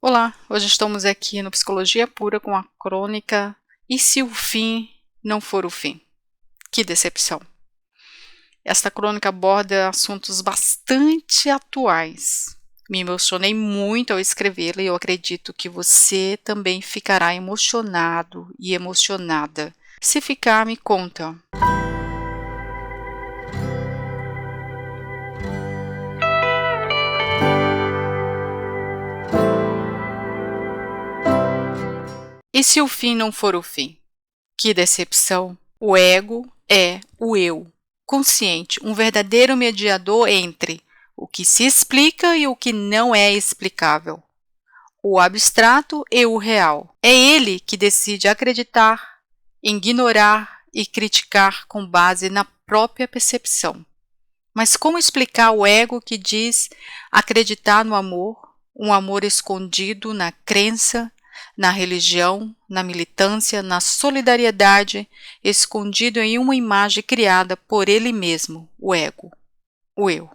Olá, hoje estamos aqui no Psicologia Pura com a crônica E se o fim não for o fim? Que decepção! Esta crônica aborda assuntos bastante atuais. Me emocionei muito ao escrevê-la e eu acredito que você também ficará emocionado e emocionada. Se ficar, me conta. E se o fim não for o fim? Que decepção! O ego é o eu, consciente, um verdadeiro mediador entre o que se explica e o que não é explicável, o abstrato e o real. É ele que decide acreditar, ignorar e criticar com base na própria percepção. Mas como explicar o ego que diz acreditar no amor, um amor escondido na crença, na religião, na militância, na solidariedade, escondido em uma imagem criada por ele mesmo, o ego, o eu.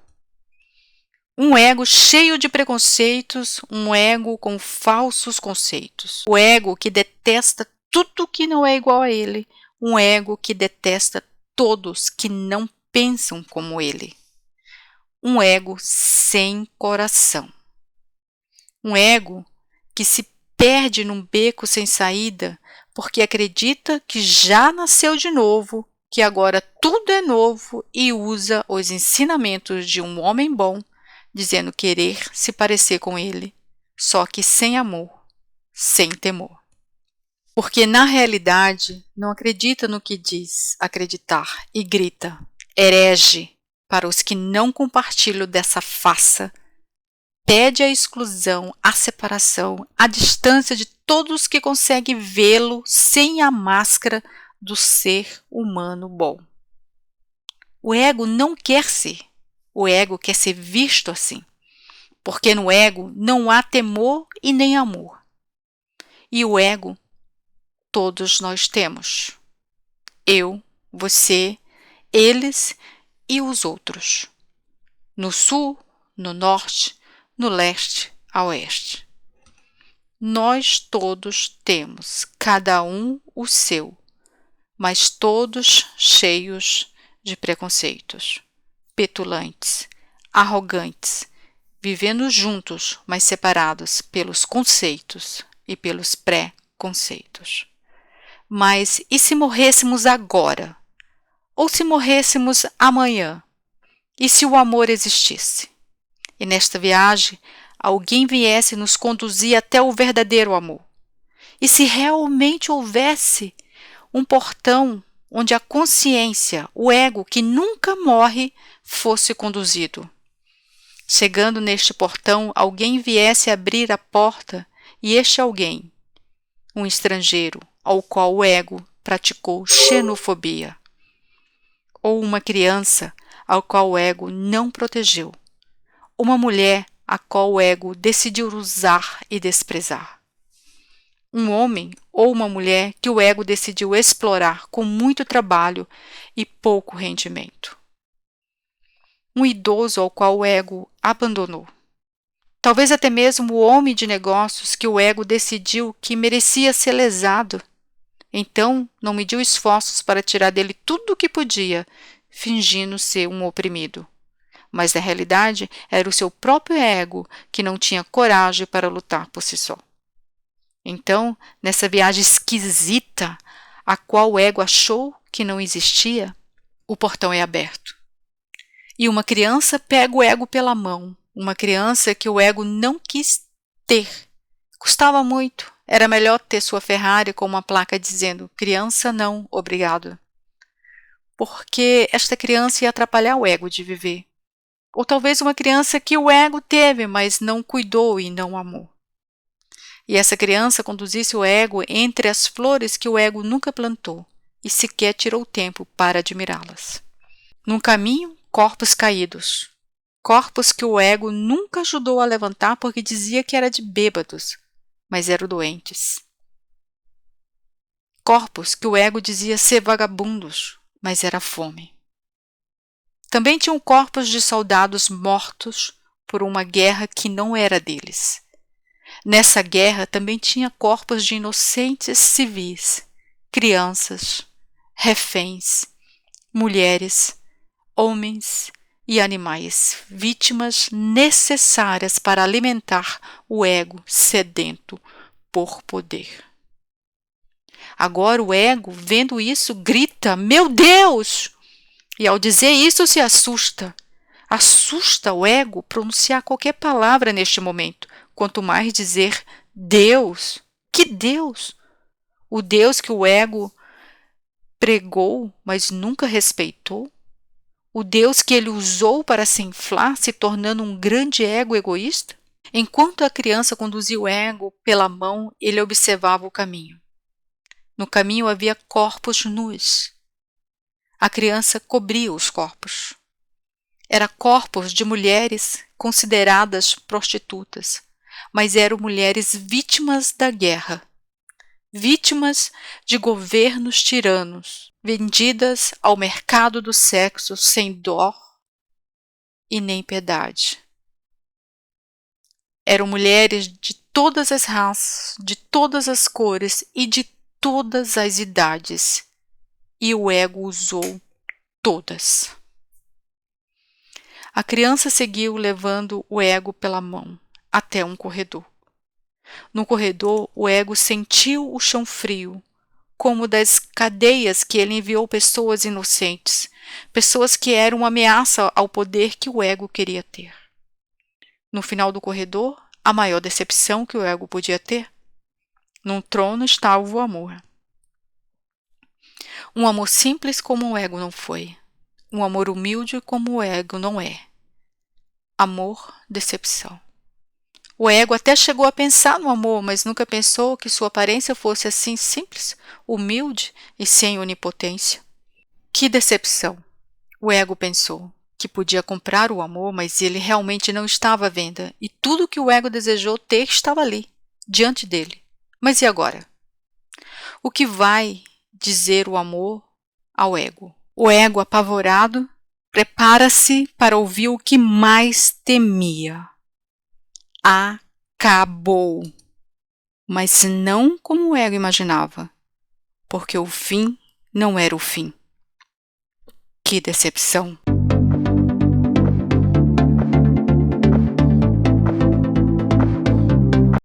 Um ego cheio de preconceitos, um ego com falsos conceitos. O ego que detesta tudo que não é igual a ele, um ego que detesta todos que não pensam como ele. Um ego sem coração. Um ego que se perde num beco sem saída porque acredita que já nasceu de novo, que agora tudo é novo e usa os ensinamentos de um homem bom, dizendo querer se parecer com ele, só que sem amor, sem temor. Porque na realidade não acredita no que diz acreditar e grita, herege, para os que não compartilham dessa faça, pede a exclusão, a separação, a distância de todos que conseguem vê-lo sem a máscara do ser humano bom. O ego não quer ser, o ego quer ser visto assim, porque no ego não há temor e nem amor. E o ego todos nós temos. Eu, você, eles e os outros. No sul, no norte, no leste, a oeste. Nós todos temos, cada um o seu, mas todos cheios de preconceitos, petulantes, arrogantes, vivendo juntos, mas separados pelos conceitos e pelos pré-conceitos. Mas e se morrêssemos agora? Ou se morrêssemos amanhã? E se o amor existisse? E nesta viagem, alguém viesse nos conduzir até o verdadeiro amor? E se realmente houvesse um portão onde a consciência, o ego que nunca morre, fosse conduzido? Chegando neste portão, alguém viesse abrir a porta e este alguém, um estrangeiro, ao qual o ego praticou xenofobia. Ou uma criança, ao qual o ego não protegeu. Uma mulher, a qual o ego decidiu usar e desprezar. Um homem ou uma mulher que o ego decidiu explorar com muito trabalho e pouco rendimento. Um idoso ao qual o ego abandonou. Talvez até mesmo o homem de negócios que o ego decidiu que merecia ser lesado. Então, não mediu esforços para tirar dele tudo o que podia, fingindo ser um oprimido. Mas na realidade era o seu próprio ego que não tinha coragem para lutar por si só. Então, nessa viagem esquisita, a qual o ego achou que não existia, o portão é aberto. E uma criança pega o ego pela mão, uma criança que o ego não quis ter. Custava muito, era melhor ter sua Ferrari com uma placa dizendo criança não, obrigado. Porque esta criança ia atrapalhar o ego de viver. Ou talvez uma criança que o ego teve, mas não cuidou e não amou. E essa criança conduzisse o ego entre as flores que o ego nunca plantou e sequer tirou tempo para admirá-las. Num caminho, corpos caídos. Corpos que o ego nunca ajudou a levantar porque dizia que era de bêbados, mas eram doentes. Corpos que o ego dizia ser vagabundos, mas era fome. Também tinham corpos de soldados mortos por uma guerra que não era deles. Nessa guerra também tinha corpos de inocentes civis, crianças, reféns, mulheres, homens e animais, vítimas necessárias para alimentar o ego sedento por poder. Agora o ego, vendo isso, grita: "Meu Deus!" E ao dizer isso se assusta. Assusta o ego pronunciar qualquer palavra neste momento, quanto mais dizer Deus. Que Deus? O Deus que o ego pregou, mas nunca respeitou? O Deus que ele usou para se inflar, se tornando um grande ego egoísta? Enquanto a criança conduzia o ego pela mão, ele observava o caminho. No caminho havia corpos nus. A criança cobria os corpos. Eram corpos de mulheres consideradas prostitutas, mas eram mulheres vítimas da guerra, vítimas de governos tiranos, vendidas ao mercado do sexo sem dó e nem piedade. Eram mulheres de todas as raças, de todas as cores e de todas as idades, e o ego usou todas. A criança seguiu levando o ego pela mão até um corredor. No corredor, o ego sentiu o chão frio, como das cadeias que ele enviou pessoas inocentes, pessoas que eram uma ameaça ao poder que o ego queria ter. No final do corredor, a maior decepção que o ego podia ter. Num trono estava o amor. Um amor simples como o ego não foi. Um amor humilde como o ego não é. Amor, decepção. O ego até chegou a pensar no amor, mas nunca pensou que sua aparência fosse assim simples, humilde e sem onipotência. Que decepção! O ego pensou que podia comprar o amor, mas ele realmente não estava à venda, e tudo que o ego desejou ter estava ali, diante dele. Mas e agora? O que vai dizer o amor ao ego? O ego, apavorado, prepara-se para ouvir o que mais temia. Acabou. Mas não como o ego imaginava, porque o fim não era o fim. Que decepção!